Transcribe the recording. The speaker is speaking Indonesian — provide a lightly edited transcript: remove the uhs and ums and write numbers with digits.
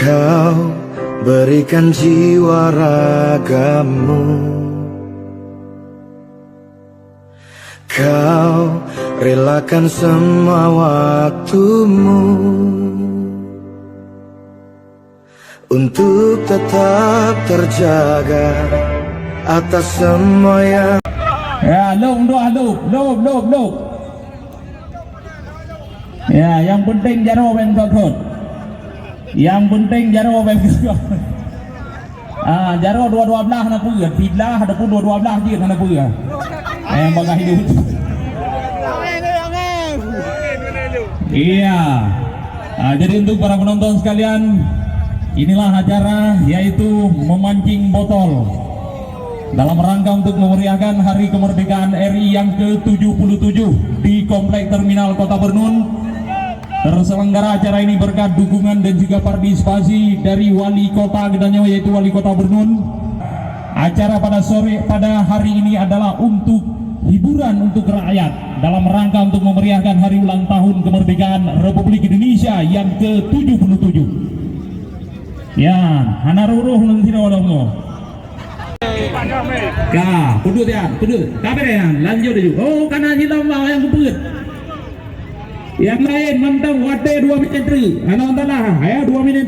Kau berikan jiwa ragamu, kau relakan semua waktumu untuk tetap terjaga atas semua yang loop. Ya, yang penting jaro ben kokot. Yang penting jaro ben kokot. Jaro dua-dua belah na pueun, pilah ada pun dua-dua belah dia na pueun. Bagai hidup. Iya. Jadi untuk para penonton sekalian, inilah acara yaitu memancing botol dalam rangka untuk memeriahkan Hari Kemerdekaan RI yang ke-77 di Komplek Terminal Kota Bernun. Terselenggara acara ini berkat dukungan dan juga partisipasi dari Wali Kota Gedanyo, yaitu Wali Kota Bernun. Acara pada hari ini adalah untuk hiburan untuk rakyat dalam rangka untuk memeriahkan hari ulang tahun kemerdekaan Republik Indonesia yang ke-77. Ya, hanaruruh nanti nolong. Kah, pudut ya, pudut. Kabar ya, lanjut aja. Oh, karena hilang yang keput. Yang lain mentang wate 2 menit. Ano antara, ayo 2 menit.